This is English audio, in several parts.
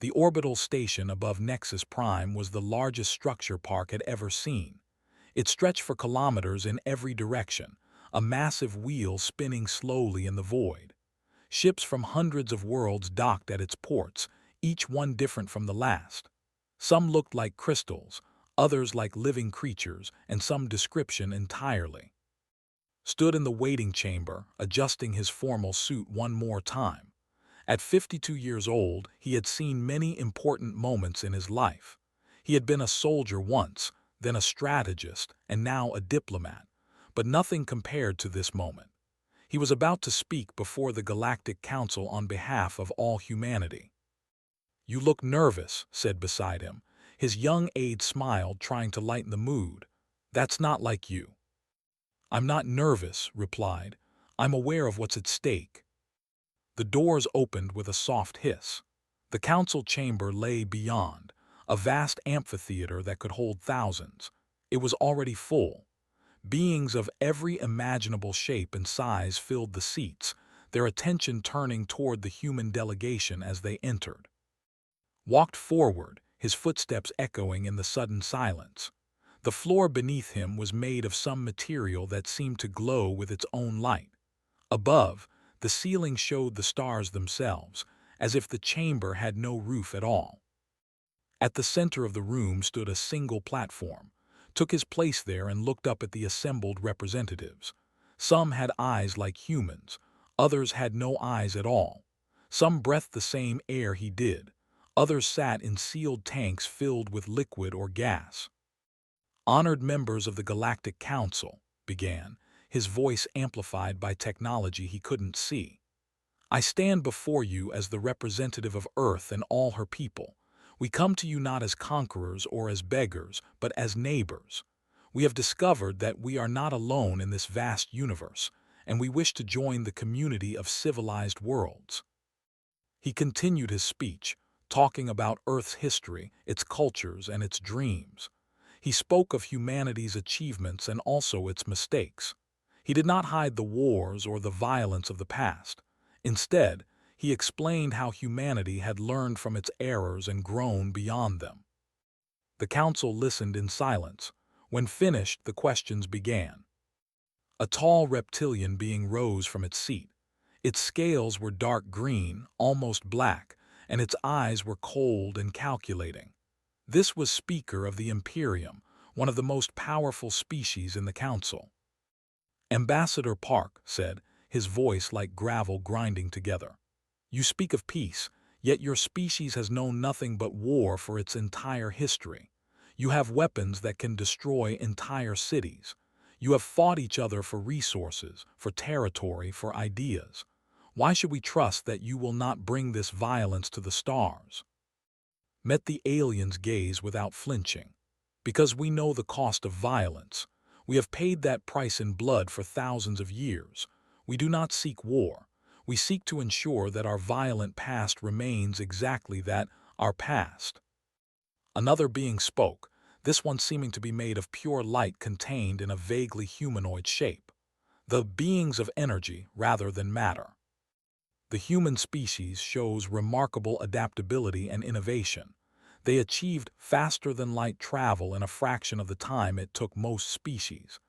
The orbital station above Nexus Prime was the largest structure Park had ever seen. It stretched for kilometers in every direction, a massive wheel spinning slowly in the void. Ships from hundreds of worlds docked at its ports, each one different from the last. Some looked like crystals, others like living creatures, and some description entirely. Stood in the waiting chamber, adjusting his formal suit one more time. At 52 years old, he had seen many important moments in his life. He had been a soldier once, then a strategist, and now a diplomat, but nothing compared to this moment. He was about to speak before the Galactic Council on behalf of all humanity. "You look nervous," said beside him. His young aide smiled, trying to lighten the mood. "That's not like you." "I'm not nervous," replied. "I'm aware of what's at stake." The doors opened with a soft hiss. The council chamber lay beyond, a vast amphitheater that could hold thousands. It was already full. Beings of every imaginable shape and size filled the seats, their attention turning toward the human delegation as they entered. Walked forward, his footsteps echoing in the sudden silence. The floor beneath him was made of some material that seemed to glow with its own light. Above, the ceiling showed the stars themselves, as if the chamber had no roof at all. At the center of the room stood a single platform, took his place there and looked up at the assembled representatives. Some had eyes like humans, others had no eyes at all. Some breathed the same air he did, others sat in sealed tanks filled with liquid or gas. "Honored members of the Galactic Council," began, his voice amplified by technology he couldn't see. "I stand before you as the representative of Earth and all her people. We come to you not as conquerors or as beggars, but as neighbors. We have discovered that we are not alone in this vast universe, and we wish to join the community of civilized worlds." He continued his speech, talking about Earth's history, its cultures, and its dreams. He spoke of humanity's achievements and also its mistakes. He did not hide the wars or the violence of the past. Instead, he explained how humanity had learned from its errors and grown beyond them. The council listened in silence. When finished, the questions began. A tall reptilian being rose from its seat. Its scales were dark green, almost black, and its eyes were cold and calculating. This was Speaker of the Imperium, one of the most powerful species in the council. Ambassador Park said, his voice like gravel grinding together. "You speak of peace, yet your species has known nothing but war for its entire history. You have weapons that can destroy entire cities. You have fought each other for resources, for territory, for ideas. Why should we trust that you will not bring this violence to the stars?" Met the alien's gaze without flinching. "Because we know the cost of violence. We have paid that price in blood for thousands of years. We do not seek war. We seek to ensure that our violent past remains exactly that, our past." Another being spoke, this one seeming to be made of pure light contained in a vaguely humanoid shape. "The beings of energy rather than matter. The human species shows remarkable adaptability and innovation. They achieved faster-than-light travel in a fraction of the time it took most species.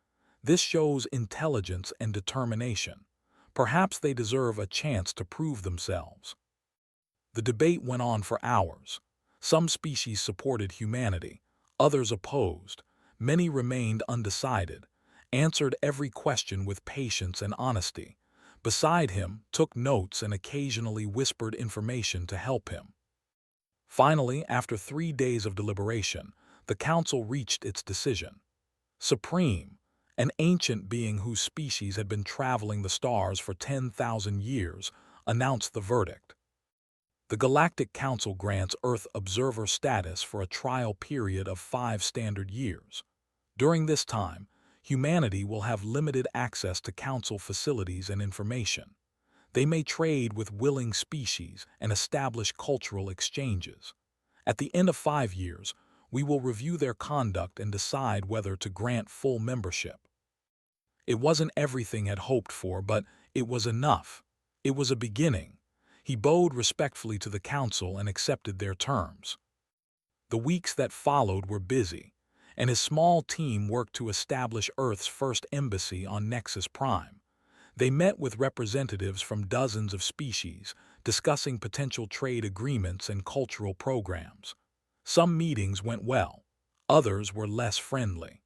This shows intelligence and determination. Perhaps they deserve a chance to prove themselves." The debate went on for hours. Some species supported humanity, others opposed. Many remained undecided, answered every question with patience and honesty. Beside him, took notes and occasionally whispered information to help him. Finally, after 3 days of deliberation, the council reached its decision. Supreme, an ancient being whose species had been traveling the stars for 10,000 years, announced the verdict. The Galactic Council grants Earth observer status for a trial period of 5 standard years. During this time, humanity will have limited access to Council facilities and information. They may trade with willing species and establish cultural exchanges. At the end of 5 years, we will review their conduct and decide whether to grant full membership. It wasn't everything had hoped for, but it was enough. It was a beginning. He bowed respectfully to the council and accepted their terms. The weeks that followed were busy, and his small team worked to establish Earth's first embassy on Nexus Prime. They met with representatives from dozens of species, discussing potential trade agreements and cultural programs. Some meetings went well, others were less friendly.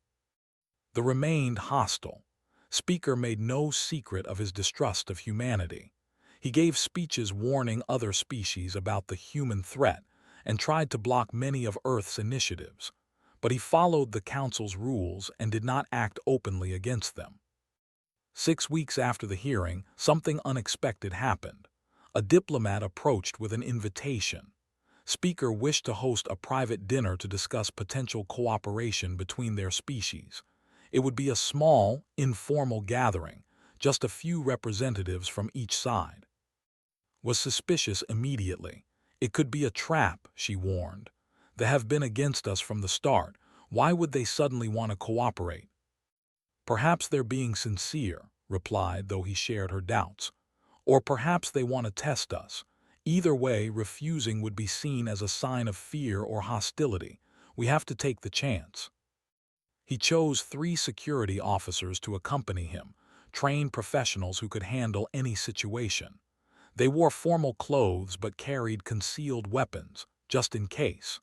The remained hostile. Speaker made no secret of his distrust of humanity. He gave speeches warning other species about the human threat and tried to block many of Earth's initiatives, but he followed the Council's rules and did not act openly against them. 6 weeks after the hearing, something unexpected happened. A diplomat approached with an invitation. Speaker wished to host a private dinner to discuss potential cooperation between their species. It would be a small, informal gathering, just a few representatives from each side. Was suspicious immediately. It could be a trap, she warned. They have been against us from the start. Why would they suddenly want to cooperate? Perhaps they're being sincere, replied, though he shared her doubts. Or perhaps they want to test us. Either way, refusing would be seen as a sign of fear or hostility. We have to take the chance. He chose 3 security officers to accompany him, trained professionals who could handle any situation. They wore formal clothes but carried concealed weapons, just in case.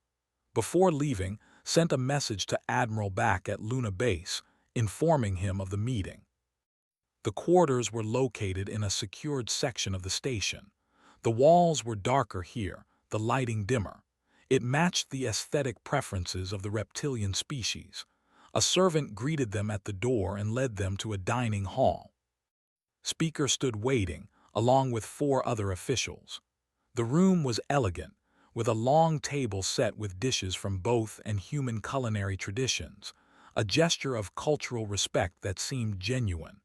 Before leaving, sent a message to Admiral back at Luna Base, informing him of the meeting. The quarters were located in a secured section of the station. The walls were darker here, the lighting dimmer. It matched the aesthetic preferences of the reptilian species. A servant greeted them at the door and led them to a dining hall. Speaker stood waiting, along with 4 other officials. The room was elegant, with a long table set with dishes from both and human culinary traditions, a gesture of cultural respect that seemed genuine.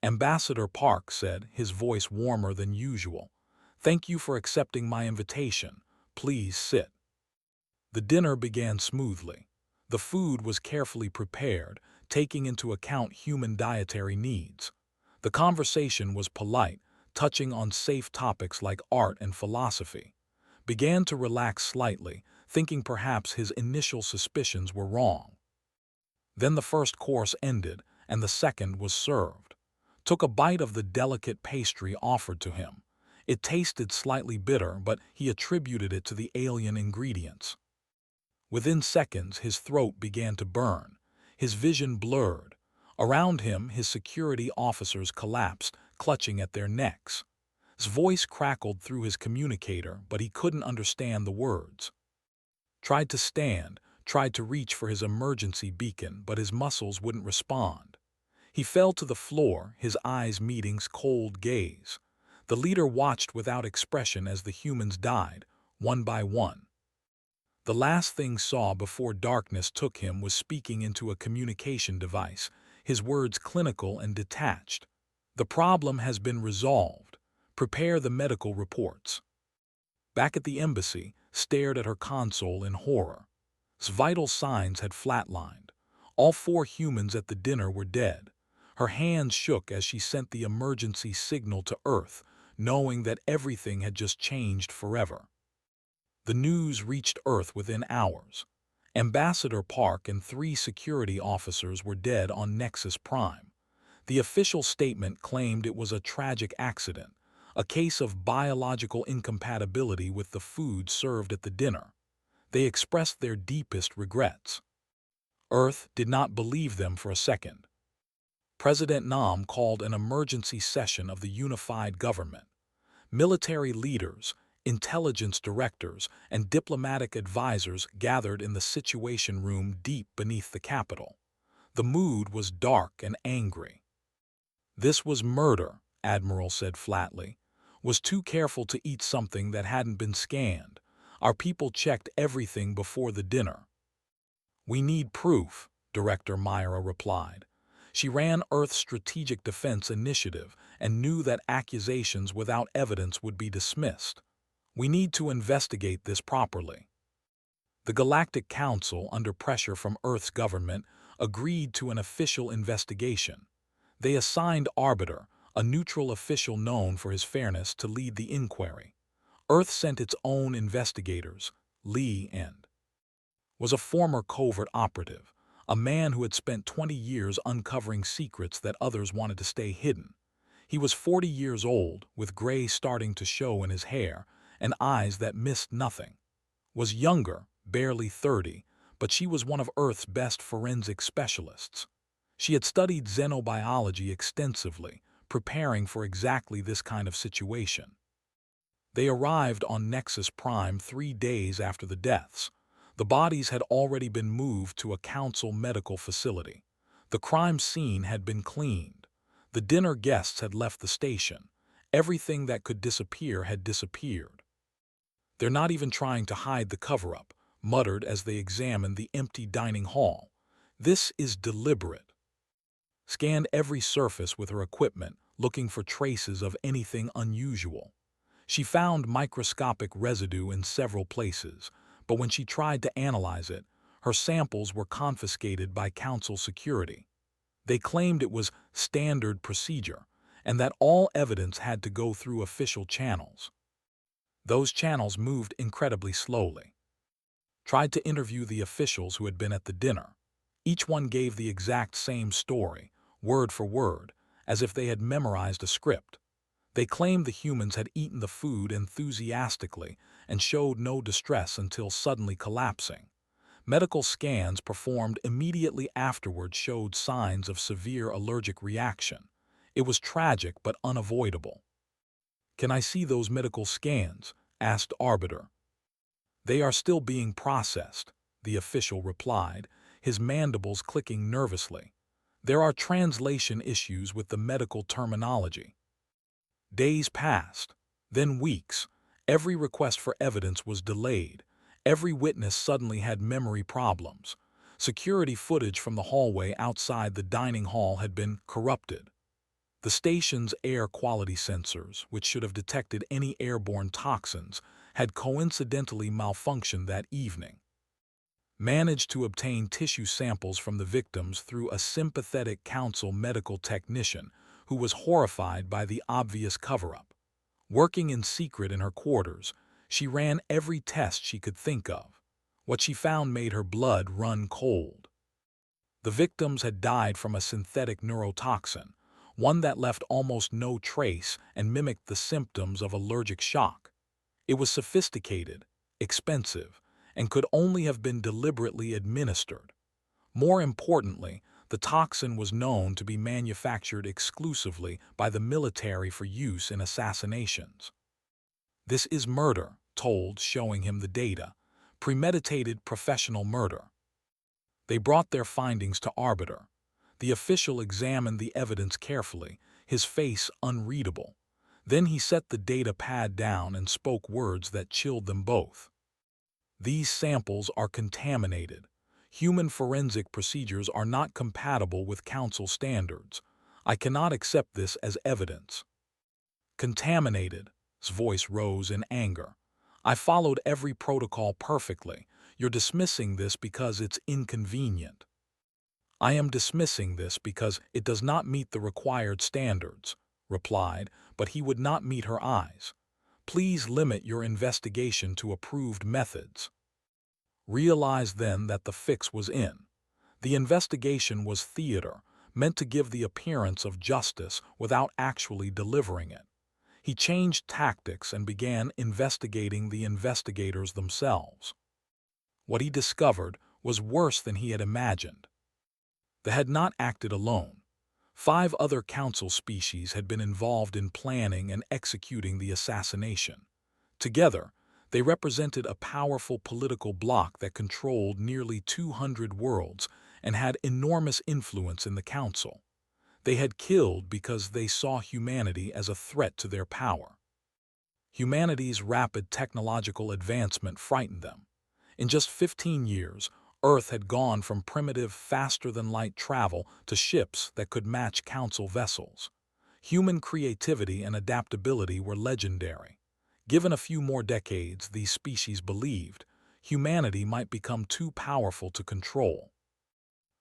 Ambassador Park said, his voice warmer than usual, "Thank you for accepting my invitation. Please sit." The dinner began smoothly. The food was carefully prepared, taking into account human dietary needs. The conversation was polite, touching on safe topics like art and philosophy. Began to relax slightly, thinking perhaps his initial suspicions were wrong. Then the first course ended, and the second was served. Took a bite of the delicate pastry offered to him. It tasted slightly bitter, but he attributed it to the alien ingredients. Within seconds, his throat began to burn. His vision blurred. Around him, his security officers collapsed, clutching at their necks. His voice crackled through his communicator, but he couldn't understand the words. Tried to stand, tried to reach for his emergency beacon, but his muscles wouldn't respond. He fell to the floor, his eyes meeting cold gaze. The leader watched without expression as the humans died, one by one. The last thing saw before darkness took him was speaking into a communication device, his words clinical and detached. "The problem has been resolved. Prepare the medical reports." Back at the embassy, stared at her console in horror. His vital signs had flatlined. All 4 humans at the dinner were dead. Her hands shook as she sent the emergency signal to Earth, knowing that everything had just changed forever. The news reached Earth within hours. Ambassador Park and 3 security officers were dead on Nexus Prime. The official statement claimed it was a tragic accident, a case of biological incompatibility with the food served at the dinner. They expressed their deepest regrets. Earth did not believe them for a second. President Nam called an emergency session of the unified government. Military leaders, intelligence directors, and diplomatic advisors gathered in the Situation Room deep beneath the Capitol. The mood was dark and angry. "This was murder," Admiral said flatly. "Was too careful to eat something that hadn't been scanned. Our people checked everything before the dinner." "We need proof," Director Myra replied. She ran Earth's Strategic Defense Initiative and knew that accusations without evidence would be dismissed. "We need to investigate this properly." The Galactic Council, under pressure from Earth's government, agreed to an official investigation. They assigned Arbiter, a neutral official known for his fairness, to lead the inquiry. Earth sent its own investigators. Lee and was a former covert operative, a man who had spent 20 years uncovering secrets that others wanted to stay hidden. He was 40 years old, with gray starting to show in his hair and eyes that missed nothing. Was younger, barely 30, but she was one of Earth's best forensic specialists. She had studied xenobiology extensively, preparing for exactly this kind of situation. They arrived on Nexus Prime 3 days after the deaths. The bodies had already been moved to a council medical facility. The crime scene had been cleaned. The dinner guests had left the station. Everything that could disappear had disappeared. "They're not even trying to hide the cover-up," muttered as they examined the empty dining hall. "This is deliberate." Scanned every surface with her equipment, looking for traces of anything unusual. She found microscopic residue in several places, but when she tried to analyze it, her samples were confiscated by council security. They claimed it was standard procedure, and that all evidence had to go through official channels. Those channels moved incredibly slowly. Tried to interview the officials who had been at the dinner. Each one gave the exact same story, word for word, as if they had memorized a script. They claimed the humans had eaten the food enthusiastically and showed no distress until suddenly collapsing. Medical scans performed immediately afterward showed signs of severe allergic reaction. It was tragic but unavoidable. "Can I see those medical scans?" asked Arbiter. "They are still being processed," the official replied, his mandibles clicking nervously. "There are translation issues with the medical terminology." Days passed, then weeks. Every request for evidence was delayed. Every witness suddenly had memory problems. Security footage from the hallway outside the dining hall had been corrupted. The station's air quality sensors, which should have detected any airborne toxins, had coincidentally malfunctioned that evening. Managed to obtain tissue samples from the victims through a sympathetic council medical technician who was horrified by the obvious cover-up. Working in secret in her quarters, she ran every test she could think of. What she found made her blood run cold. The victims had died from a synthetic neurotoxin, one that left almost no trace and mimicked the symptoms of allergic shock. It was sophisticated, expensive, and could only have been deliberately administered. More importantly, the toxin was known to be manufactured exclusively by the military for use in assassinations. "This is murder," told, showing him the data. "Premeditated professional murder." They brought their findings to Arbiter. The official examined the evidence carefully, his face unreadable. Then he set the data pad down and spoke words that chilled them both. "These samples are contaminated. Human forensic procedures are not compatible with council standards. I cannot accept this as evidence." "Contaminated?" His voice rose in anger. "I followed every protocol perfectly. You're dismissing this because it's inconvenient." "I am dismissing this because it does not meet the required standards," replied, but he would not meet her eyes. "Please limit your investigation to approved methods." Realize then that the fix was in. The investigation was theater, meant to give the appearance of justice without actually delivering it. He changed tactics and began investigating the investigators themselves. What he discovered was worse than he had imagined. They had not acted alone. 5 other council species had been involved in planning and executing the assassination. Together, they represented a powerful political bloc that controlled nearly 200 worlds and had enormous influence in the council. They had killed because they saw humanity as a threat to their power. Humanity's rapid technological advancement frightened them. In just 15 years, Earth had gone from primitive, faster-than-light travel to ships that could match council vessels. Human creativity and adaptability were legendary. Given a few more decades, these species believed, humanity might become too powerful to control.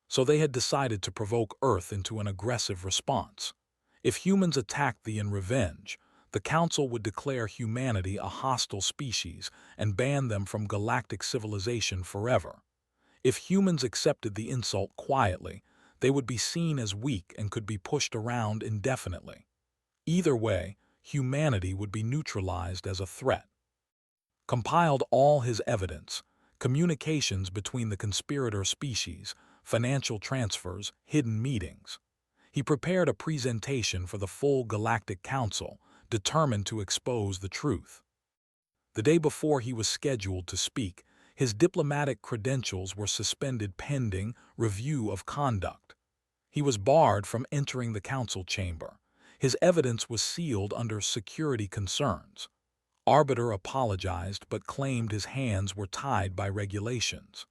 So they had decided to provoke Earth into an aggressive response. If humans attacked in revenge, the Council would declare humanity a hostile species and ban them from galactic civilization forever. If humans accepted the insult quietly, they would be seen as weak and could be pushed around indefinitely. Either way, humanity would be neutralized as a threat. Compiled all his evidence, communications between the conspirator species, financial transfers, hidden meetings. He prepared a presentation for the full Galactic Council, determined to expose the truth. The day before he was scheduled to speak, his diplomatic credentials were suspended pending review of conduct. He was barred from entering the council chamber. His evidence was sealed under security concerns. Arbiter apologized but claimed his hands were tied by regulations.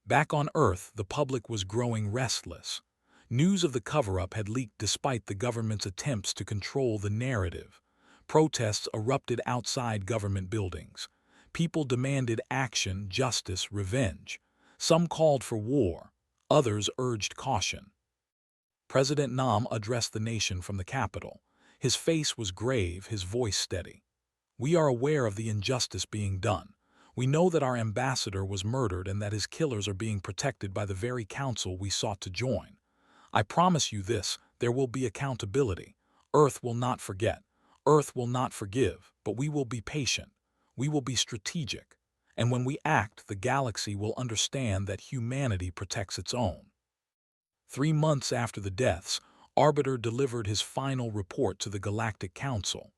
Back on Earth, the public was growing restless. News of the cover-up had leaked despite the government's attempts to control the narrative. Protests erupted outside government buildings. People demanded action, justice, revenge. Some called for war. Others urged caution. President Nam addressed the nation from the Capitol. His face was grave, his voice steady. "We are aware of the injustice being done. We know that our ambassador was murdered and that his killers are being protected by the very council we sought to join. I promise you this, there will be accountability. Earth will not forget. Earth will not forgive, but we will be patient. We will be strategic. And when we act, the galaxy will understand that humanity protects its own." 3 months after the deaths, Arbiter delivered his final report to the Galactic Council.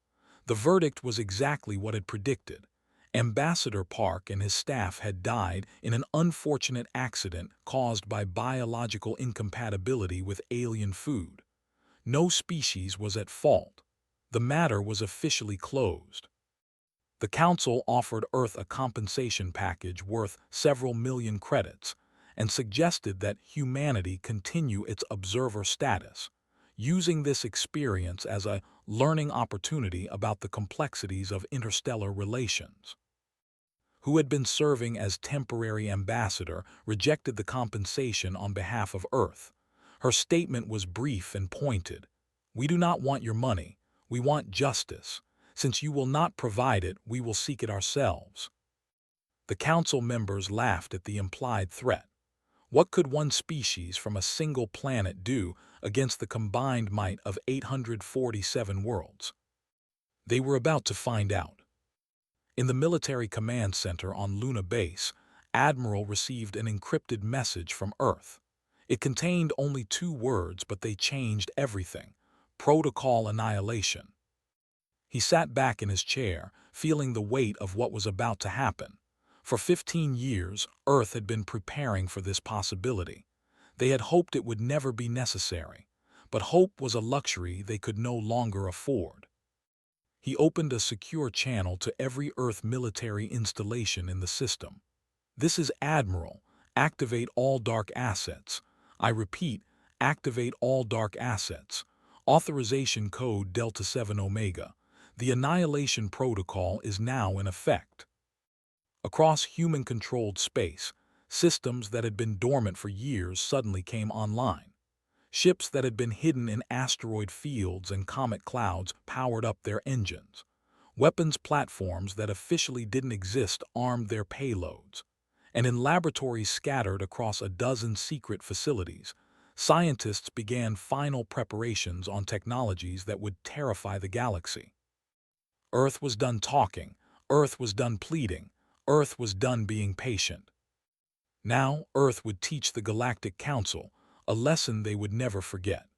The verdict was exactly what it predicted. Ambassador Park and his staff had died in an unfortunate accident caused by biological incompatibility with alien food. No species was at fault. The matter was officially closed. The Council offered Earth a compensation package worth several million credits and suggested that humanity continue its observer status, using this experience as a learning opportunity about the complexities of interstellar relations. Who had been serving as temporary ambassador, rejected the compensation on behalf of Earth. Her statement was brief and pointed. "We do not want your money. We want justice. Since you will not provide it, we will seek it ourselves." The council members laughed at the implied threat. What could one species from a single planet do against the combined might of 847 worlds? They were about to find out. In the military command center on Luna Base, Admiral received an encrypted message from Earth. It contained only 2 words, but they changed everything. Protocol Annihilation. He sat back in his chair, feeling the weight of what was about to happen. For 15 years, Earth had been preparing for this possibility. They had hoped it would never be necessary, but hope was a luxury they could no longer afford. He opened a secure channel to every Earth military installation in the system. "This is Admiral. Activate all dark assets. I repeat, activate all dark assets. Authorization code Delta 7 Omega. The Annihilation Protocol is now in effect." Across human-controlled space, systems that had been dormant for years suddenly came online. Ships that had been hidden in asteroid fields and comet clouds powered up their engines. Weapons platforms that officially didn't exist armed their payloads. And in laboratories scattered across a dozen secret facilities, scientists began final preparations on technologies that would terrify the galaxy. Earth was done talking. Earth was done pleading. Earth was done being patient. Now, Earth would teach the Galactic Council a lesson they would never forget.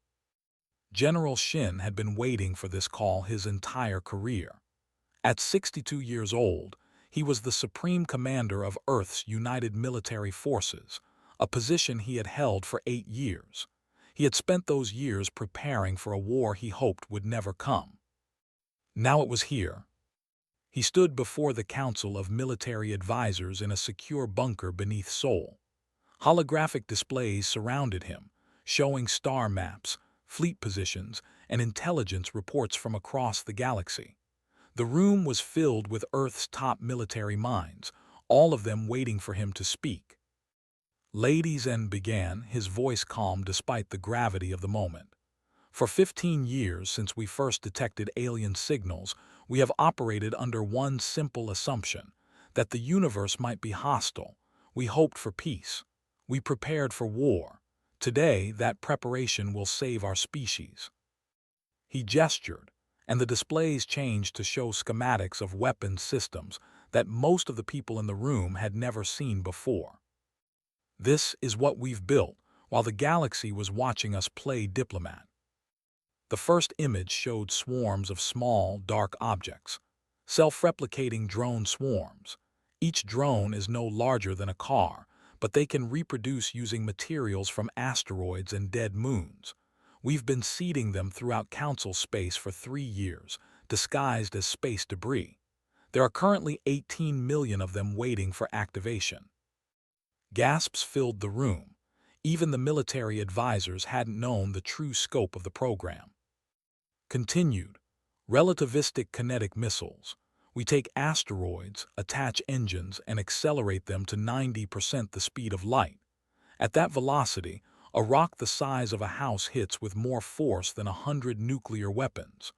General Shin had been waiting for this call his entire career. At 62 years old, he was the supreme commander of Earth's United Military Forces, a position he had held for 8 years. He had spent those years preparing for a war he hoped would never come. Now it was here. He stood before the Council of Military Advisors in a secure bunker beneath Seoul. Holographic displays surrounded him, showing star maps, fleet positions, and intelligence reports from across the galaxy. The room was filled with Earth's top military minds, all of them waiting for him to speak. "Ladies and," began, his voice calm despite the gravity of the moment. For 15 years since we first detected alien signals, we have operated under one simple assumption, that the universe might be hostile. We hoped for peace. We prepared for war. Today, that preparation will save our species." He gestured, and the displays changed to show schematics of weapons systems that most of the people in the room had never seen before. "This is what we've built, while the galaxy was watching us play diplomat." The first image showed swarms of small, dark objects, self-replicating drone swarms. Each drone is no larger than a car, but they can reproduce using materials from asteroids and dead moons. We've been seeding them throughout Council space for 3 years, disguised as space debris. There are currently 18 million of them waiting for activation. Gasps filled the room. Even the military advisors hadn't known the true scope of the program. Continued. Relativistic kinetic missiles. We take asteroids, attach engines, and accelerate them to 90% the speed of light. At that velocity, a rock the size of a house hits with more force than 100 nuclear weapons.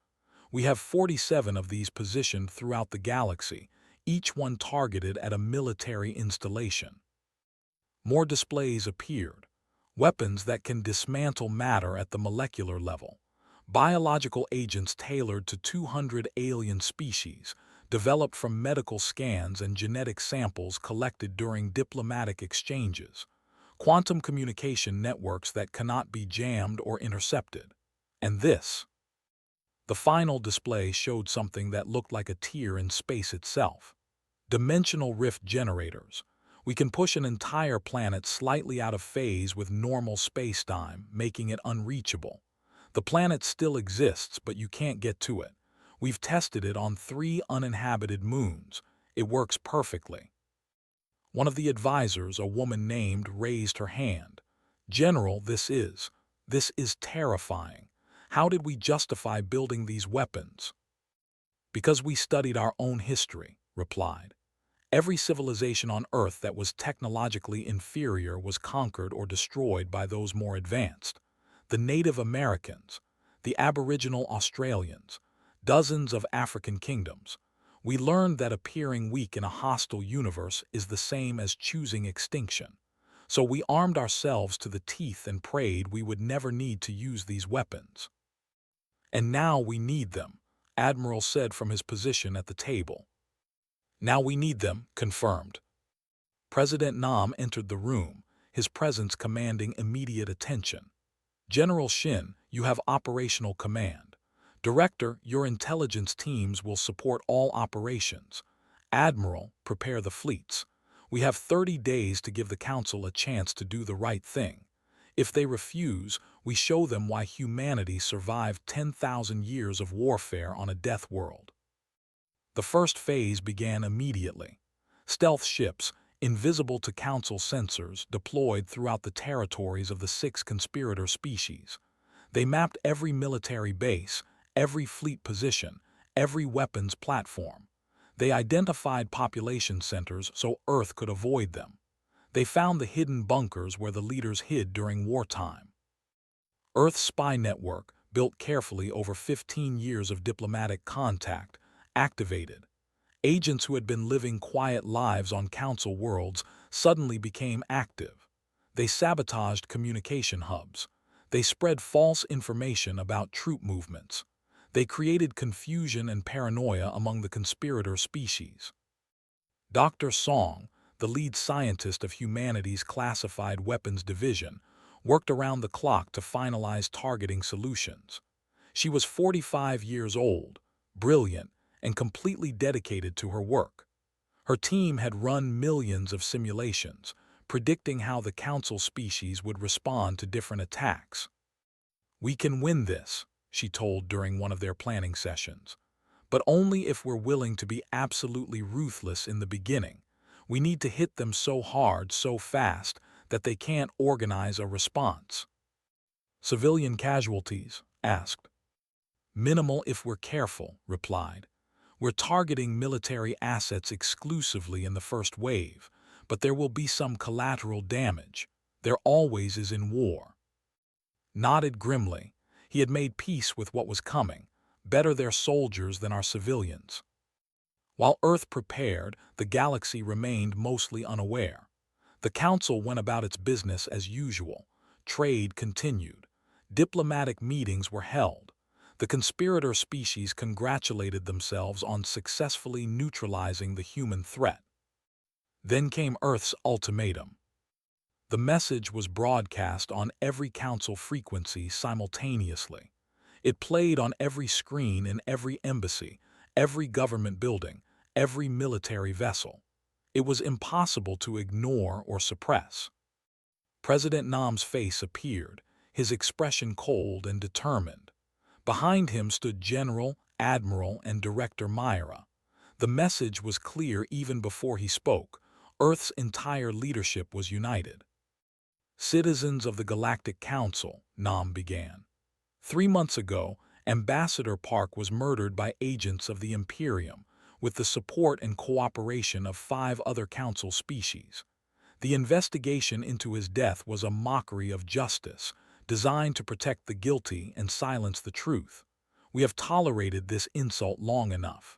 We have 47 of these positioned throughout the galaxy, each one targeted at a military installation. More displays appeared. Weapons that can dismantle matter at the molecular level. Biological agents tailored to 200 alien species, developed from medical scans and genetic samples collected during diplomatic exchanges. Quantum communication networks that cannot be jammed or intercepted. And this. The final display showed something that looked like a tear in space itself. Dimensional rift generators. We can push an entire planet slightly out of phase with normal spacetime, making it unreachable. The planet still exists, but you can't get to it. We've tested it on 3 uninhabited moons. It works perfectly. One of the advisors, a woman named, raised her hand. "General, this is terrifying. How did we justify building these weapons?" "Because we studied our own history," replied. "Every civilization on Earth that was technologically inferior was conquered or destroyed by those more advanced. The Native Americans, the Aboriginal Australians, dozens of African kingdoms. We learned that appearing weak in a hostile universe is the same as choosing extinction. So we armed ourselves to the teeth and prayed we would never need to use these weapons. And now we need them," Admiral said from his position at the table. "Now we need them," confirmed. President Nam entered the room, his presence commanding immediate attention. "General Shin, you have operational command. Director, your intelligence teams will support all operations. Admiral, prepare the fleets. We have 30 days to give the Council a chance to do the right thing. If they refuse, we show them why humanity survived 10,000 years of warfare on a death world." The first phase began immediately. Stealth ships, invisible to Council sensors, deployed throughout the territories of the 6 conspirator species. They mapped every military base, every fleet position, every weapons platform. They identified population centers so Earth could avoid them. They found the hidden bunkers where the leaders hid during wartime. Earth's spy network, built carefully over 15 years of diplomatic contact, activated. Agents who had been living quiet lives on Council worlds suddenly became active. They sabotaged communication hubs. They spread false information about troop movements. They created confusion and paranoia among the conspirator species. Dr. Song, the lead scientist of humanity's classified weapons division, worked around the clock to finalize targeting solutions. She was 45 years old, brilliant, and completely dedicated to her work. Her team had run millions of simulations, predicting how the Council species would respond to different attacks. "We can win this," she told during one of their planning sessions. "But only if we're willing to be absolutely ruthless in the beginning. We need to hit them so hard, so fast, that they can't organize a response." "Civilian casualties?" asked. "Minimal if we're careful," replied. "We're targeting military assets exclusively in the first wave, but there will be some collateral damage. There always is in war." Nodded grimly. He had made peace with what was coming, better their soldiers than our civilians. While Earth prepared, the galaxy remained mostly unaware. The Council went about its business as usual. Trade continued. Diplomatic meetings were held. The conspirator species congratulated themselves on successfully neutralizing the human threat. Then came Earth's ultimatum. The message was broadcast on every council frequency simultaneously. It played on every screen in every embassy, every government building, every military vessel. It was impossible to ignore or suppress. President Nam's face appeared, his expression cold and determined. Behind him stood General, Admiral, and Director Myra. The message was clear even before he spoke. Earth's entire leadership was united. Citizens of the Galactic Council, Nam began. 3 months ago, Ambassador Park was murdered by agents of the Imperium, with the support and cooperation of 5 other Council species. The investigation into his death was a mockery of justice, designed to protect the guilty and silence the truth. We have tolerated this insult long enough.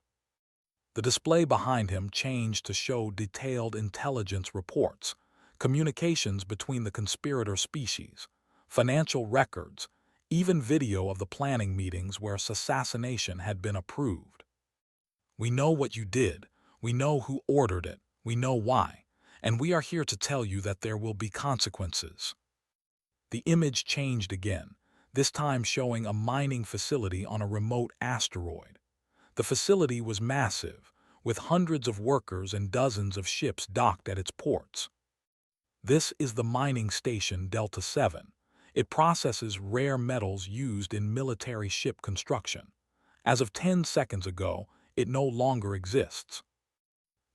The display behind him changed to show detailed intelligence reports, communications between the conspirator species, financial records, even video of the planning meetings where assassination had been approved. We know what you did, we know who ordered it, we know why, and we are here to tell you that there will be consequences. The image changed again, this time showing a mining facility on a remote asteroid. The facility was massive, with hundreds of workers and dozens of ships docked at its ports. This is the mining station Delta 7. It processes rare metals used in military ship construction. As of 10 seconds ago, it no longer exists.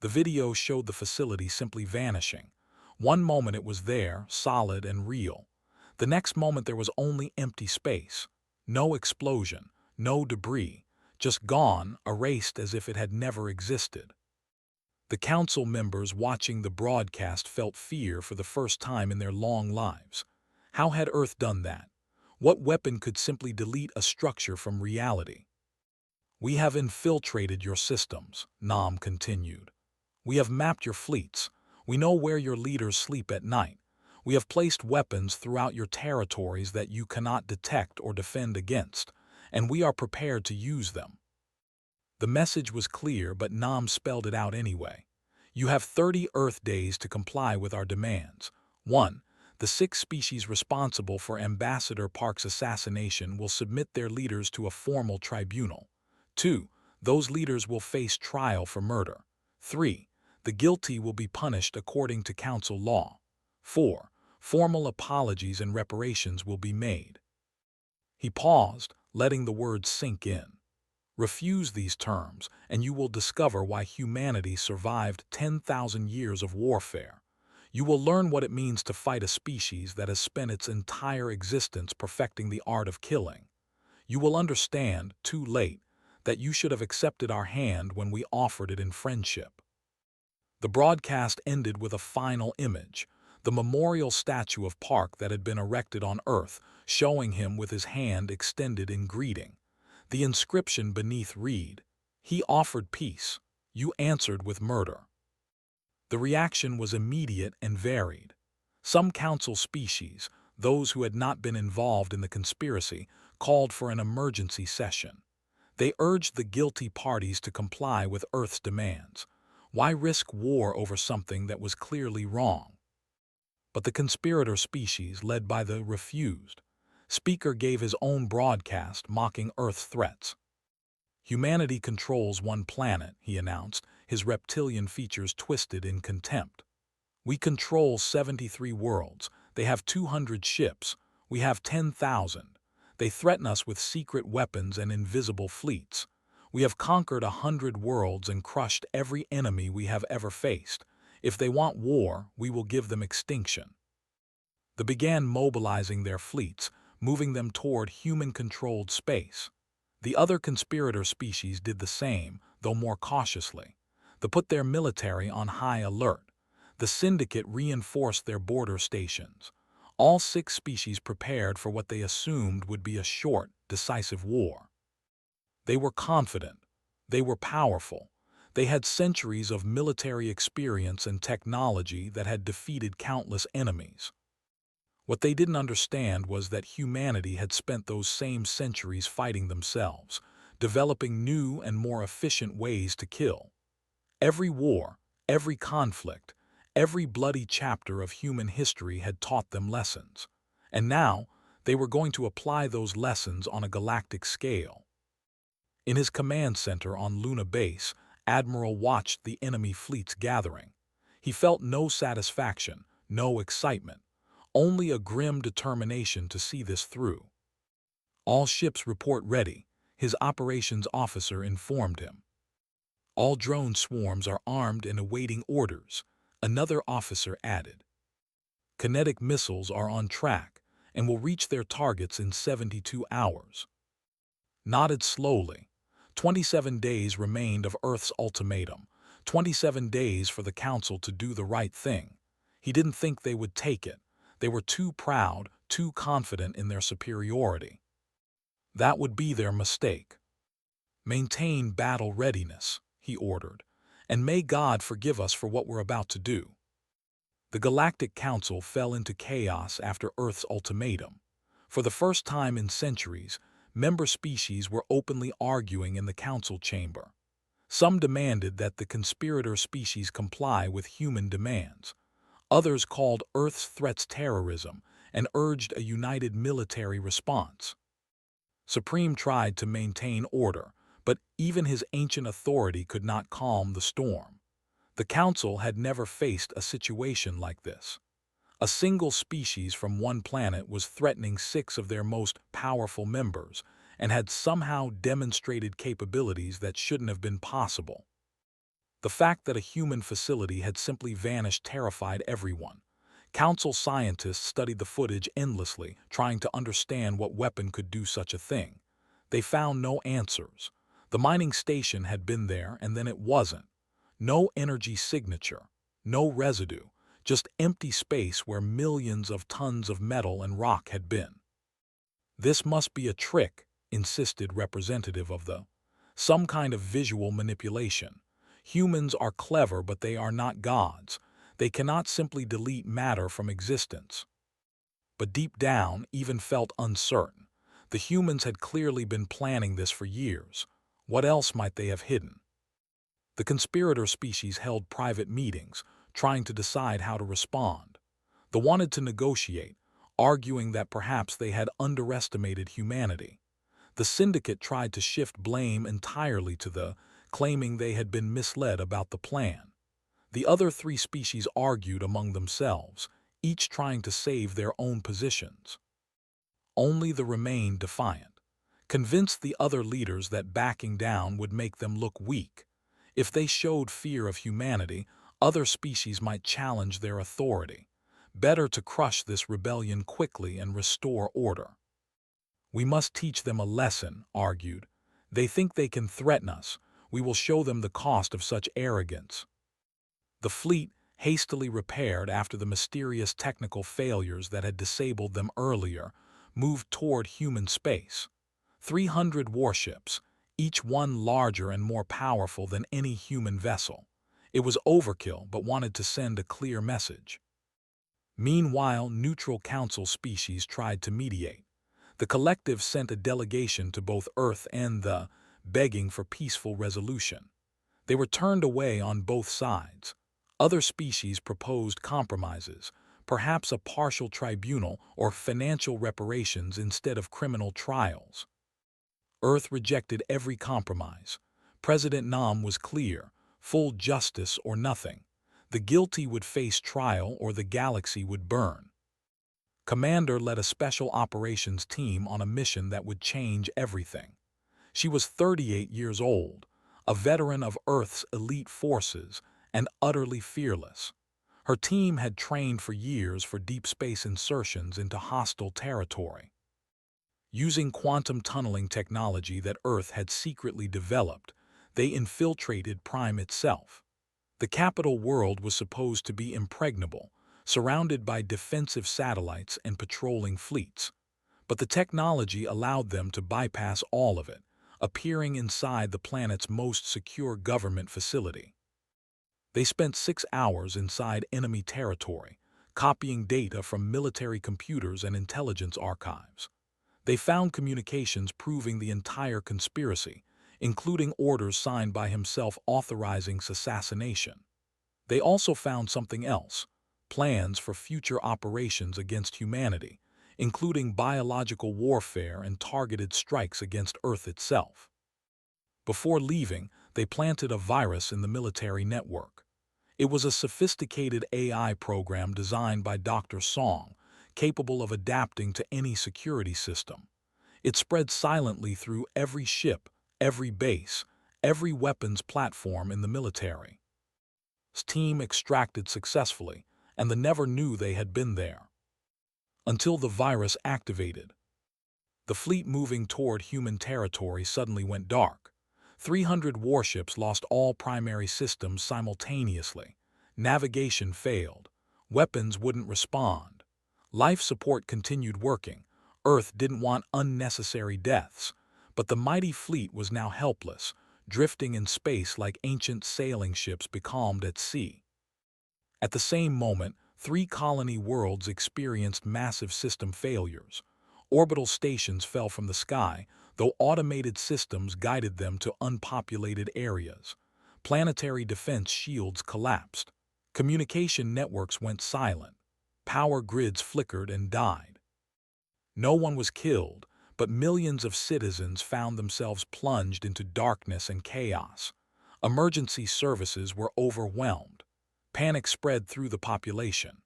The video showed the facility simply vanishing. One moment it was there, solid and real. The next moment there was only empty space. No explosion, no debris, just gone, erased as if it had never existed. The council members watching the broadcast felt fear for the first time in their long lives. How had Earth done that? What weapon could simply delete a structure from reality? We have infiltrated your systems, Nam continued. We have mapped your fleets. We know where your leaders sleep at night. We have placed weapons throughout your territories that you cannot detect or defend against, and we are prepared to use them. The message was clear, but Nam spelled it out anyway. You have 30 Earth days to comply with our demands. 1. The 6 species responsible for Ambassador Park's assassination will submit their leaders to a formal tribunal. 2. Those leaders will face trial for murder. 3. The guilty will be punished according to council law. 4. Formal apologies and reparations will be made. He paused, letting the words sink in. Refuse these terms, and you will discover why humanity survived 10,000 years of warfare. You will learn what it means to fight a species that has spent its entire existence perfecting the art of killing. You will understand, too late, that you should have accepted our hand when we offered it in friendship. The broadcast ended with a final image, the memorial statue of Park that had been erected on Earth, showing him with his hand extended in greeting. The inscription beneath read, "He offered peace, you answered with murder." The reaction was immediate and varied. Some council species, those who had not been involved in the conspiracy, called for an emergency session. They urged the guilty parties to comply with Earth's demands. Why risk war over something that was clearly wrong? But the conspirator species, led by the refused speaker, gave his own broadcast mocking Earth's threats. Humanity controls one planet, he announced, his reptilian features twisted in contempt. We control 73 worlds. They have 200 ships. We have 10,000. They threaten us with secret weapons and invisible fleets. We have conquered 100 worlds and crushed every enemy we have ever faced. If they want war, we will give them extinction. They began mobilizing their fleets, moving them toward human-controlled space. The other conspirator species did the same, though more cautiously. They put their military on high alert. The syndicate reinforced their border stations. All 6 species prepared for what they assumed would be a short, decisive war. They were confident. They were powerful. They had centuries of military experience and technology that had defeated countless enemies. What they didn't understand was that humanity had spent those same centuries fighting themselves, developing new and more efficient ways to kill. Every war, every conflict, every bloody chapter of human history had taught them lessons. And now, they were going to apply those lessons on a galactic scale. In his command center on Luna Base, Admiral watched the enemy fleets gathering. He felt no satisfaction, no excitement, only a grim determination to see this through. "All ships report ready," his operations officer informed him. "All drone swarms are armed and awaiting orders," another officer added. "Kinetic missiles are on track and will reach their targets in 72 hours. Nodded slowly. 27 days remained of Earth's ultimatum, 27 days for the Council to do the right thing. He didn't think they would take it. They were too proud, too confident in their superiority. That would be their mistake. "Maintain battle readiness," he ordered, "and may God forgive us for what we're about to do." The Galactic Council fell into chaos after Earth's ultimatum. For the first time in centuries, member species were openly arguing in the council chamber. Some demanded that the conspirator species comply with human demands. Others called Earth's threats terrorism and urged a united military response. Supreme tried to maintain order, but even his ancient authority could not calm the storm. The Council had never faced a situation like this. A single species from one planet was threatening 6 of their most powerful members and had somehow demonstrated capabilities that shouldn't have been possible. The fact that a human facility had simply vanished terrified everyone. Council scientists studied the footage endlessly, trying to understand what weapon could do such a thing. They found no answers. The mining station had been there, and then it wasn't. No energy signature, no residue, just empty space where millions of tons of metal and rock had been. "This must be a trick," insisted representative of the some kind of visual manipulation. "Humans are clever, but they are not gods. They cannot simply delete matter from existence." But deep down, even felt uncertain. The humans had clearly been planning this for years. What else might they have hidden? The conspirator species held private meetings, trying to decide how to respond. They wanted to negotiate, arguing that perhaps they had underestimated humanity. The syndicate tried to shift blame entirely to the, claiming they had been misled about the plan. The other 3 species argued among themselves, each trying to save their own positions. Only the remained defiant, convinced the other leaders that backing down would make them look weak. If they showed fear of humanity, other species might challenge their authority. Better to crush this rebellion quickly and restore order. "We must teach them a lesson," argued. "They think they can threaten us. We will show them the cost of such arrogance." The fleet, hastily repaired after the mysterious technical failures that had disabled them earlier, moved toward human space. 300 warships, each one larger and more powerful than any human vessel. It was overkill, but wanted to send a clear message. Meanwhile, neutral council species tried to mediate. The collective sent a delegation to both Earth and the, begging for peaceful resolution. They were turned away on both sides. Other species proposed compromises, perhaps a partial tribunal or financial reparations instead of criminal trials. Earth rejected every compromise. President Nam was clear: full justice or nothing. The guilty would face trial or the galaxy would burn. Commander led a special operations team on a mission that would change everything. She was 38 years old, a veteran of Earth's elite forces, and utterly fearless. Her team had trained for years for deep space insertions into hostile territory. Using quantum tunneling technology that Earth had secretly developed, they infiltrated Prime itself. The capital world was supposed to be impregnable, surrounded by defensive satellites and patrolling fleets. But the technology allowed them to bypass all of it, appearing inside the planet's most secure government facility. They spent 6 hours inside enemy territory, copying data from military computers and intelligence archives. They found communications proving the entire conspiracy, including orders signed by himself authorizing assassination. They also found something else: plans for future operations against humanity, including biological warfare and targeted strikes against Earth itself. Before leaving, they planted a virus in the military network. It was a sophisticated AI program designed by Dr. Song, capable of adapting to any security system. It spread silently through every ship, every base, every weapons platform in the military. His team extracted successfully, and they never knew they had been there. Until the virus activated. The fleet moving toward human territory suddenly went dark. 300 warships lost all primary systems simultaneously. Navigation failed. Weapons wouldn't respond. Life support continued working. Earth didn't want unnecessary deaths, but the mighty fleet was now helpless, drifting in space like ancient sailing ships becalmed at sea. At the same moment, 3 colony worlds experienced massive system failures. Orbital stations fell from the sky, though automated systems guided them to unpopulated areas. Planetary defense shields collapsed. Communication networks went silent. Power grids flickered and died. No one was killed, but millions of citizens found themselves plunged into darkness and chaos. Emergency services were overwhelmed. Panic spread through the population.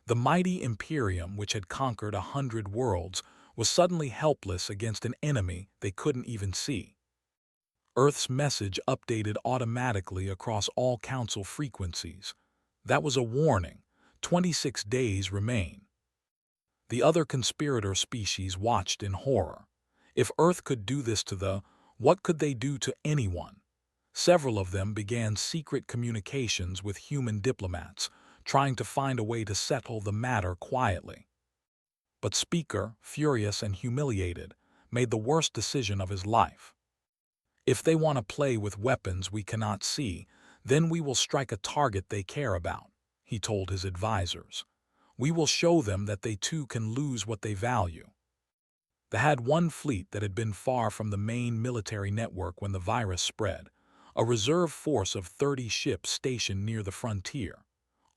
The mighty Imperium, which had conquered 100 worlds, was suddenly helpless against an enemy they couldn't even see. Earth's message updated automatically across all council frequencies. That was a warning. 26 days remain. The other conspirator species watched in horror. If Earth could do this to what could they do to anyone? Several of them began secret communications with human diplomats, trying to find a way to settle the matter quietly. But Speaker, furious and humiliated, made the worst decision of his life. If they want to play with weapons we cannot see, then we will strike a target they care about, he told his advisors. We will show them that they too can lose what they value. They had one fleet that had been far from the main military network when the virus spread, a reserve force of 30 ships stationed near the frontier,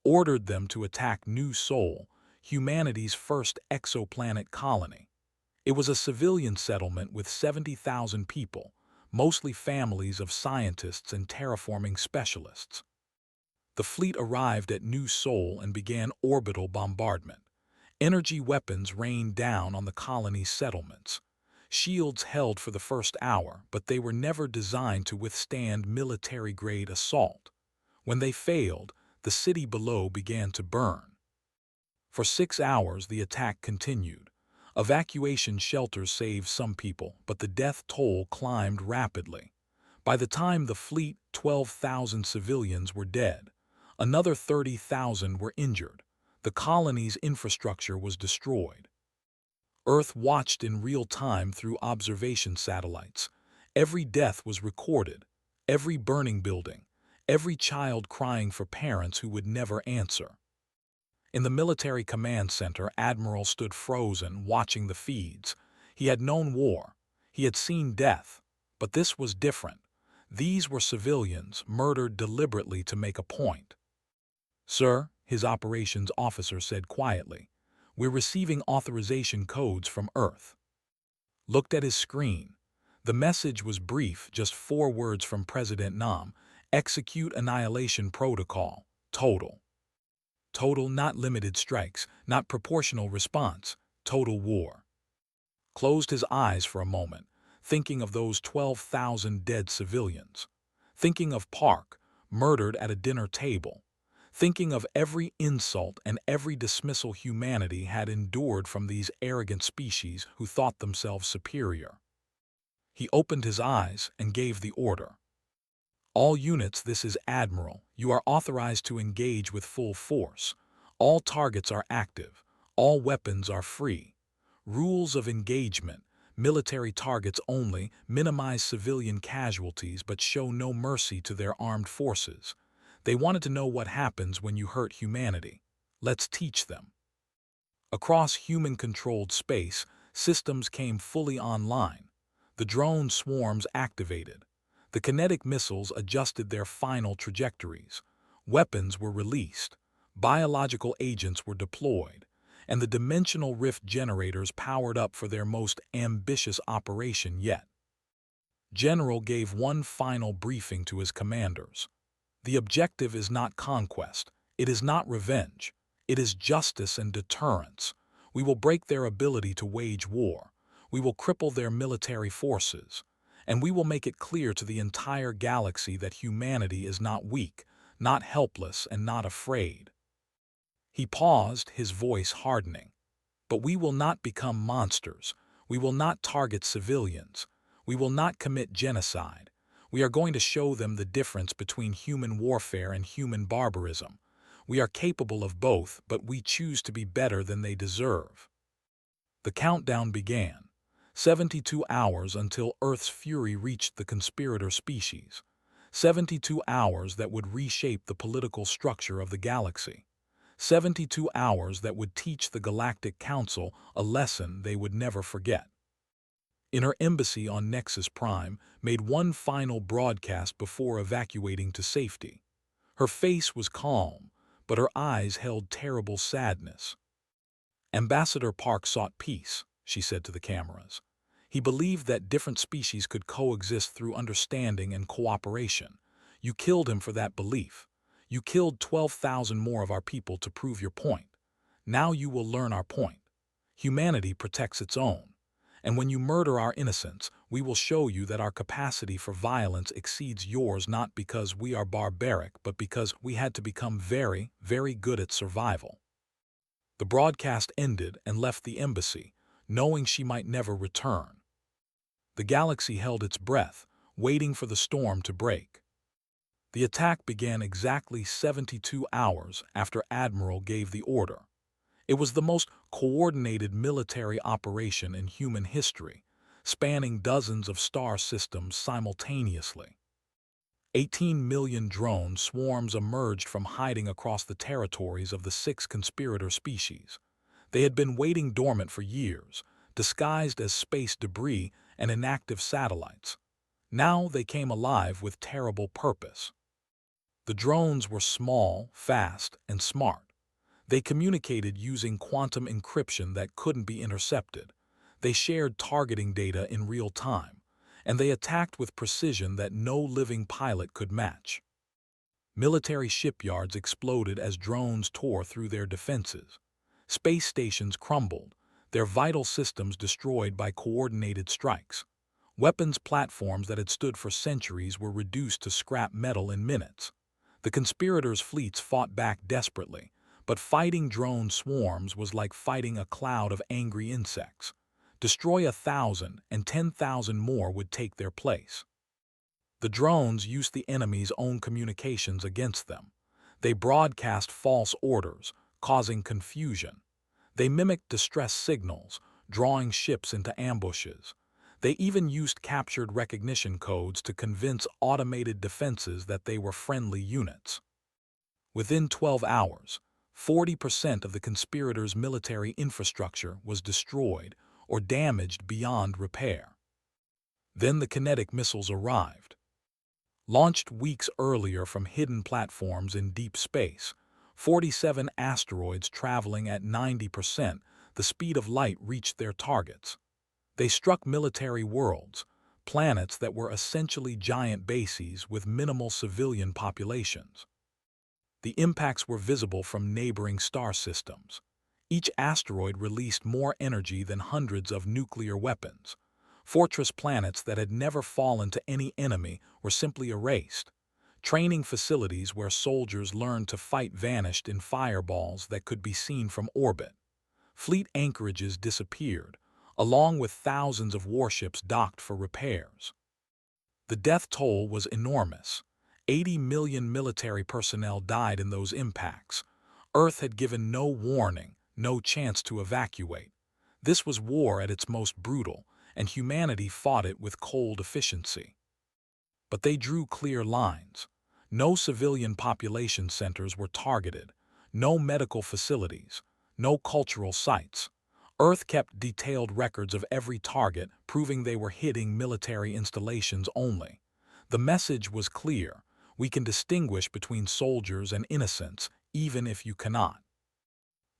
ordered them to attack New Sol, humanity's first exoplanet colony. It was a civilian settlement with 70,000 people, mostly families of scientists and terraforming specialists. The fleet arrived at New Sol and began orbital bombardment. Energy weapons rained down on the colony's settlements. Shields held for the first hour, but they were never designed to withstand military-grade assault. When they failed, the city below began to burn. For 6 hours the attack continued. Evacuation shelters saved some people, but the death toll climbed rapidly. By the time the fleet, 12,000 civilians were dead. Another 30,000 were injured. The colony's infrastructure was destroyed. Earth watched in real time through observation satellites. Every death was recorded, every burning building, every child crying for parents who would never answer. In the military command center, Admiral stood frozen, watching the feeds. He had known war. He had seen death. But this was different. These were civilians, murdered deliberately to make a point. "Sir," his operations officer said quietly, "we're receiving authorization codes from Earth." Looked at his screen. The message was brief, just 4 words from President Nam: execute Annihilation Protocol, total. Total, not limited strikes, not proportional response, total war. Closed his eyes for a moment, thinking of those 12,000 dead civilians. Thinking of Park, murdered at a dinner table. Thinking of every insult and every dismissal humanity had endured from these arrogant species who thought themselves superior. He opened his eyes and gave the order. "All units, this is Admiral. You are authorized to engage with full force. All targets are active. All weapons are free. Rules of engagement: military targets only, minimize civilian casualties but show no mercy to their armed forces. They wanted to know what happens when you hurt humanity. Let's teach them. Across human-controlled space, systems came fully online. The drone swarms activated. The kinetic missiles adjusted their final trajectories. Weapons were released. Biological agents were deployed. And the dimensional rift generators powered up for their most ambitious operation yet. General gave one final briefing to his commanders. The objective is not conquest. It is not revenge. It is justice and deterrence. We will break their ability to wage war. We will cripple their military forces. And we will make it clear to the entire galaxy that humanity is not weak, not helpless, and not afraid. He paused, his voice hardening. But we will not become monsters. We will not target civilians. We will not commit genocide. We are going to show them the difference between human warfare and human barbarism. We are capable of both, but we choose to be better than they deserve. The countdown began. 72 hours until Earth's fury reached the conspirator species. 72 hours that would reshape the political structure of the galaxy. 72 hours that would teach the Galactic Council a lesson they would never forget. In her embassy on Nexus Prime, made one final broadcast before evacuating to safety. Her face was calm, but her eyes held terrible sadness. Ambassador Park sought peace, she said to the cameras. He believed that different species could coexist through understanding and cooperation. You killed him for that belief. You killed 12,000 more of our people to prove your point. Now you will learn our point. Humanity protects its own. And when you murder our innocents, we will show you that our capacity for violence exceeds yours, not because we are barbaric, but because we had to become very, very good at survival. The broadcast ended and left the embassy, knowing she might never return. The galaxy held its breath, waiting for the storm to break. The attack began exactly 72 hours after Admiral gave the order. It was the most coordinated military operation in human history, spanning dozens of star systems simultaneously. 18 million drone swarms emerged from hiding across the territories of the 6 conspirator species. They had been waiting dormant for years, disguised as space debris and inactive satellites. Now they came alive with terrible purpose. The drones were small, fast, and smart. They communicated using quantum encryption that couldn't be intercepted. They shared targeting data in real time, and they attacked with precision that no living pilot could match. Military shipyards exploded as drones tore through their defenses. Space stations crumbled, their vital systems destroyed by coordinated strikes. Weapons platforms that had stood for centuries were reduced to scrap metal in minutes. The conspirators' fleets fought back desperately, but fighting drone swarms was like fighting a cloud of angry insects. Destroy 1,000 and 10,000 more would take their place. The drones used the enemy's own communications against them. They broadcast false orders, causing confusion. They mimicked distress signals, drawing ships into ambushes. They even used captured recognition codes to convince automated defenses that they were friendly units. Within 12 hours, 40% of the conspirators' military infrastructure was destroyed or damaged beyond repair. Then the kinetic missiles arrived. Launched weeks earlier from hidden platforms in deep space, 47 asteroids traveling at 90% the speed of light reached their targets. They struck military worlds, planets that were essentially giant bases with minimal civilian populations. The impacts were visible from neighboring star systems. Each asteroid released more energy than hundreds of nuclear weapons. Fortress planets that had never fallen to any enemy were simply erased. Training facilities where soldiers learned to fight vanished in fireballs that could be seen from orbit. Fleet anchorages disappeared, along with thousands of warships docked for repairs. The death toll was enormous. 80 million military personnel died in those impacts. Earth had given no warning, no chance to evacuate. This was war at its most brutal, and humanity fought it with cold efficiency. But they drew clear lines. No civilian population centers were targeted, no medical facilities, no cultural sites. Earth kept detailed records of every target, proving they were hitting military installations only. The message was clear: we can distinguish between soldiers and innocents, even if you cannot.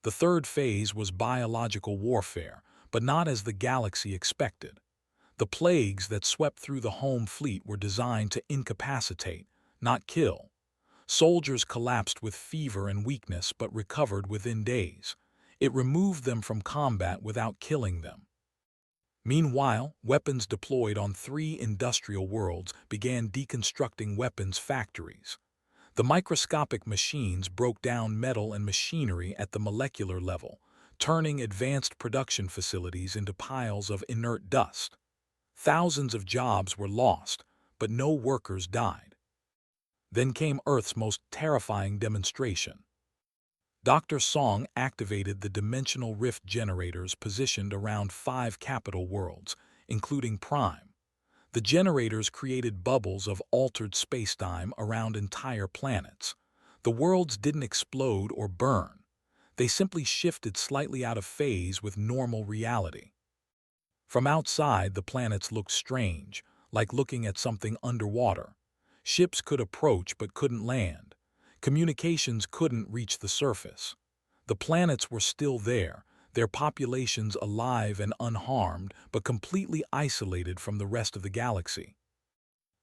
The third phase was biological warfare, but not as the galaxy expected. The plagues that swept through the home fleet were designed to incapacitate, not kill. Soldiers collapsed with fever and weakness but recovered within days. It removed them from combat without killing them. Meanwhile, weapons deployed on 3 industrial worlds began deconstructing weapons factories. The microscopic machines broke down metal and machinery at the molecular level, turning advanced production facilities into piles of inert dust. Thousands of jobs were lost, but no workers died. Then came Earth's most terrifying demonstration. Dr. Song activated the dimensional rift generators positioned around 5 capital worlds, including Prime. The generators created bubbles of altered spacetime around entire planets. The worlds didn't explode or burn. They simply shifted slightly out of phase with normal reality. From outside, the planets looked strange, like looking at something underwater. Ships could approach but couldn't land. Communications couldn't reach the surface. The planets were still there, their populations alive and unharmed, but completely isolated from the rest of the galaxy.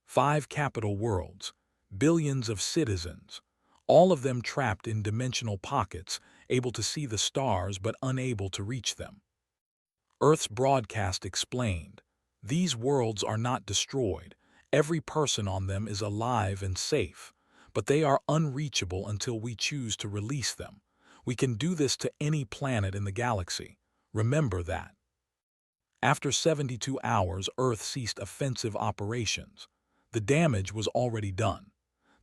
5 capital worlds, billions of citizens, all of them trapped in dimensional pockets, able to see the stars but unable to reach them. Earth's broadcast explained, "These worlds are not destroyed. Every person on them is alive and safe, but they are unreachable until we choose to release them. We can do this to any planet in the galaxy. Remember that." After 72 hours, Earth ceased offensive operations. The damage was already done.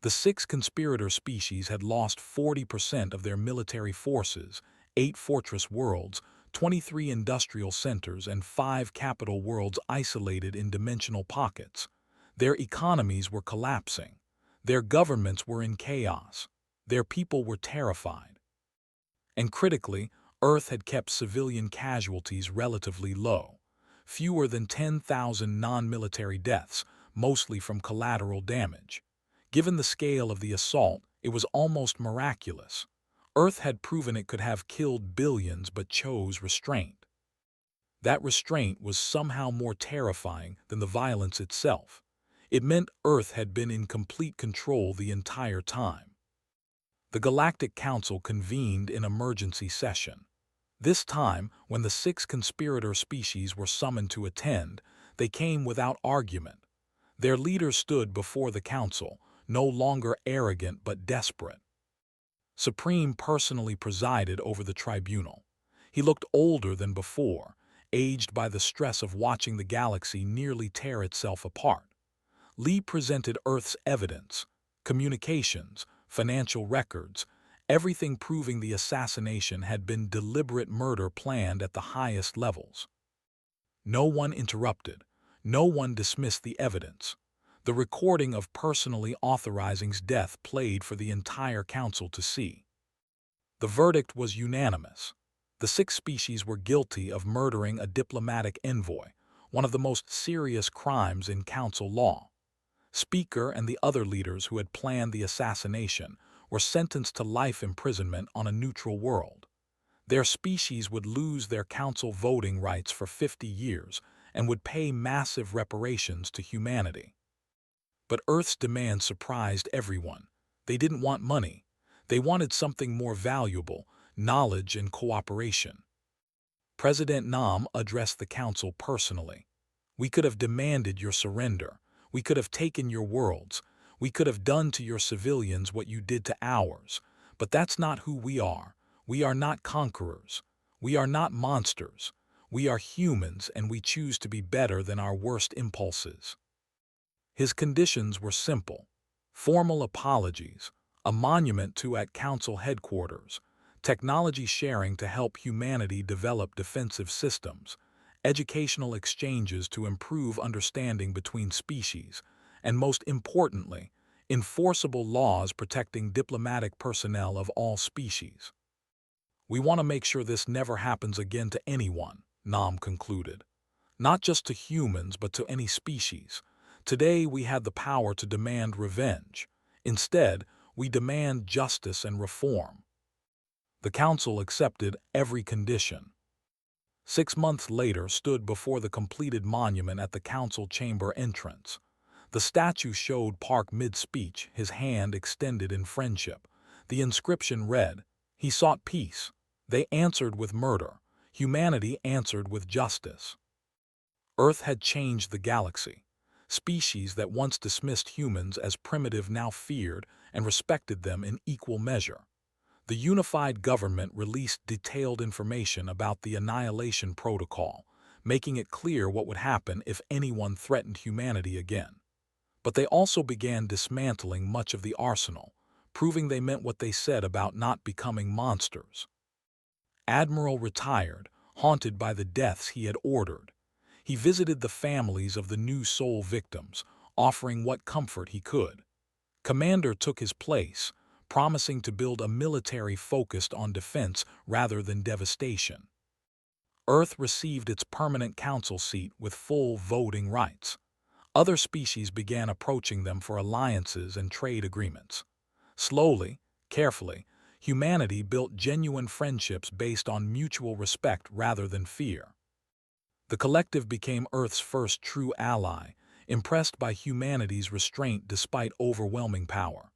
The 6 conspirator species had lost 40% of their military forces, 8 fortress worlds, 23 industrial centers, and 5 capital worlds isolated in dimensional pockets. Their economies were collapsing. Their governments were in chaos. Their people were terrified. And critically, Earth had kept civilian casualties relatively low. Fewer than 10,000 non-military deaths, mostly from collateral damage. Given the scale of the assault, it was almost miraculous. Earth had proven it could have killed billions but chose restraint. That restraint was somehow more terrifying than the violence itself. It meant Earth had been in complete control the entire time. The Galactic Council convened in emergency session. This time, when the 6 conspirator species were summoned to attend, they came without argument. Their leader stood before the council, no longer arrogant but desperate. Supreme personally presided over the tribunal. He looked older than before, aged by the stress of watching the galaxy nearly tear itself apart. Lee presented Earth's evidence, communications, financial records, everything proving the assassination had been deliberate murder planned at the highest levels. No one interrupted. No one dismissed the evidence. The recording of personally authorizing's death played for the entire council to see. The verdict was unanimous. The 6 species were guilty of murdering a diplomatic envoy, one of the most serious crimes in council law. Speaker and the other leaders who had planned the assassination were sentenced to life imprisonment on a neutral world. Their species would lose their council voting rights for 50 years and would pay massive reparations to humanity. But Earth's demand surprised everyone. They didn't want money. They wanted something more valuable: knowledge and cooperation. President Nam addressed the council personally. "We could have demanded your surrender. We could have taken your worlds. We could have done to your civilians what you did to ours. But that's not who we are. We are not conquerors. We are not monsters. We are humans, and we choose to be better than our worst impulses." His conditions were simple: formal apologies, a monument to at council headquarters, technology sharing to help humanity develop defensive systems, educational exchanges to improve understanding between species, and most importantly, enforceable laws protecting diplomatic personnel of all species. We want to make sure this never happens again to anyone, Nam concluded. Not just to humans, but to any species. Today we had the power to demand revenge. Instead, we demand justice and reform. The council accepted every condition. 6 months later stood before the completed monument at the council chamber entrance. The statue showed Park mid-speech, his hand extended in friendship. The inscription read, "He sought peace. They answered with murder. Humanity answered with justice." Earth had changed the galaxy. Species that once dismissed humans as primitive now feared and respected them in equal measure. The unified government released detailed information about the Annihilation Protocol, making it clear what would happen if anyone threatened humanity again. But they also began dismantling much of the arsenal, proving they meant what they said about not becoming monsters. Admiral retired, haunted by the deaths he had ordered. He visited the families of the new soul victims, offering what comfort he could. Commander took his place, promising to build a military focused on defense rather than devastation. Earth received its permanent council seat with full voting rights. Other species began approaching them for alliances and trade agreements. Slowly, carefully, humanity built genuine friendships based on mutual respect rather than fear. The collective became Earth's first true ally, impressed by humanity's restraint despite overwhelming power.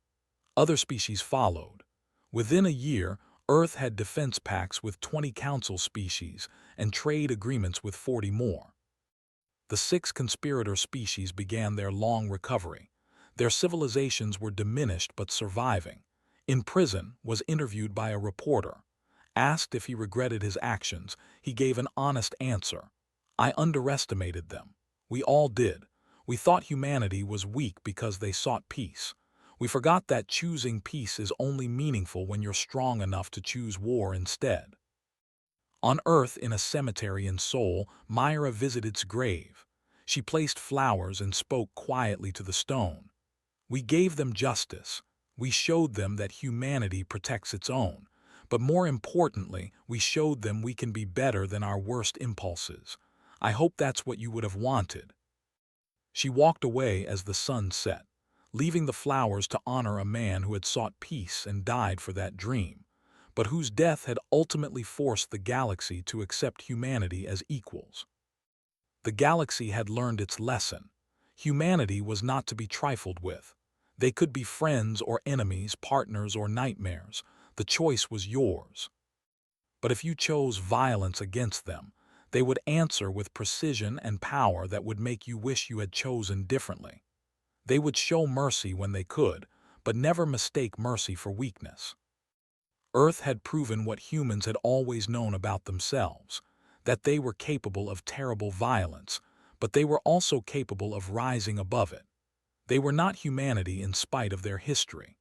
Other species followed. Within a year, Earth had defense pacts with 20 council species and trade agreements with 40 more. The 6 conspirator species began their long recovery. Their civilizations were diminished but surviving. In prison, was interviewed by a reporter. Asked if he regretted his actions, he gave an honest answer. "I underestimated them. We all did. We thought humanity was weak because they sought peace. We forgot that choosing peace is only meaningful when you're strong enough to choose war instead." On Earth, in a cemetery in Seoul, Myra visited its grave. She placed flowers and spoke quietly to the stone. "We gave them justice. We showed them that humanity protects its own. But more importantly, we showed them we can be better than our worst impulses. I hope that's what you would have wanted." She walked away as the sun set, leaving the flowers to honor a man who had sought peace and died for that dream, but whose death had ultimately forced the galaxy to accept humanity as equals. The galaxy had learned its lesson. Humanity was not to be trifled with. They could be friends or enemies, partners or nightmares. The choice was yours. But if you chose violence against them, they would answer with precision and power that would make you wish you had chosen differently. They would show mercy when they could, but never mistake mercy for weakness. Earth had proven what humans had always known about themselves, that they were capable of terrible violence, but they were also capable of rising above it. They were not humanity in spite of their history.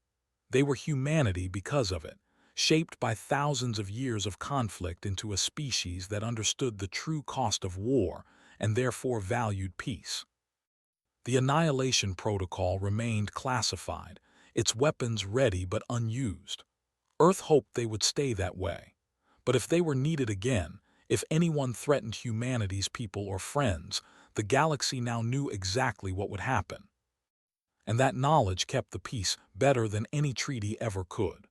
They were humanity because of it, shaped by thousands of years of conflict into a species that understood the true cost of war and therefore valued peace. The Annihilation Protocol remained classified, its weapons ready but unused. Earth hoped they would stay that way. But if they were needed again, if anyone threatened humanity's people or friends, the galaxy now knew exactly what would happen. And that knowledge kept the peace better than any treaty ever could.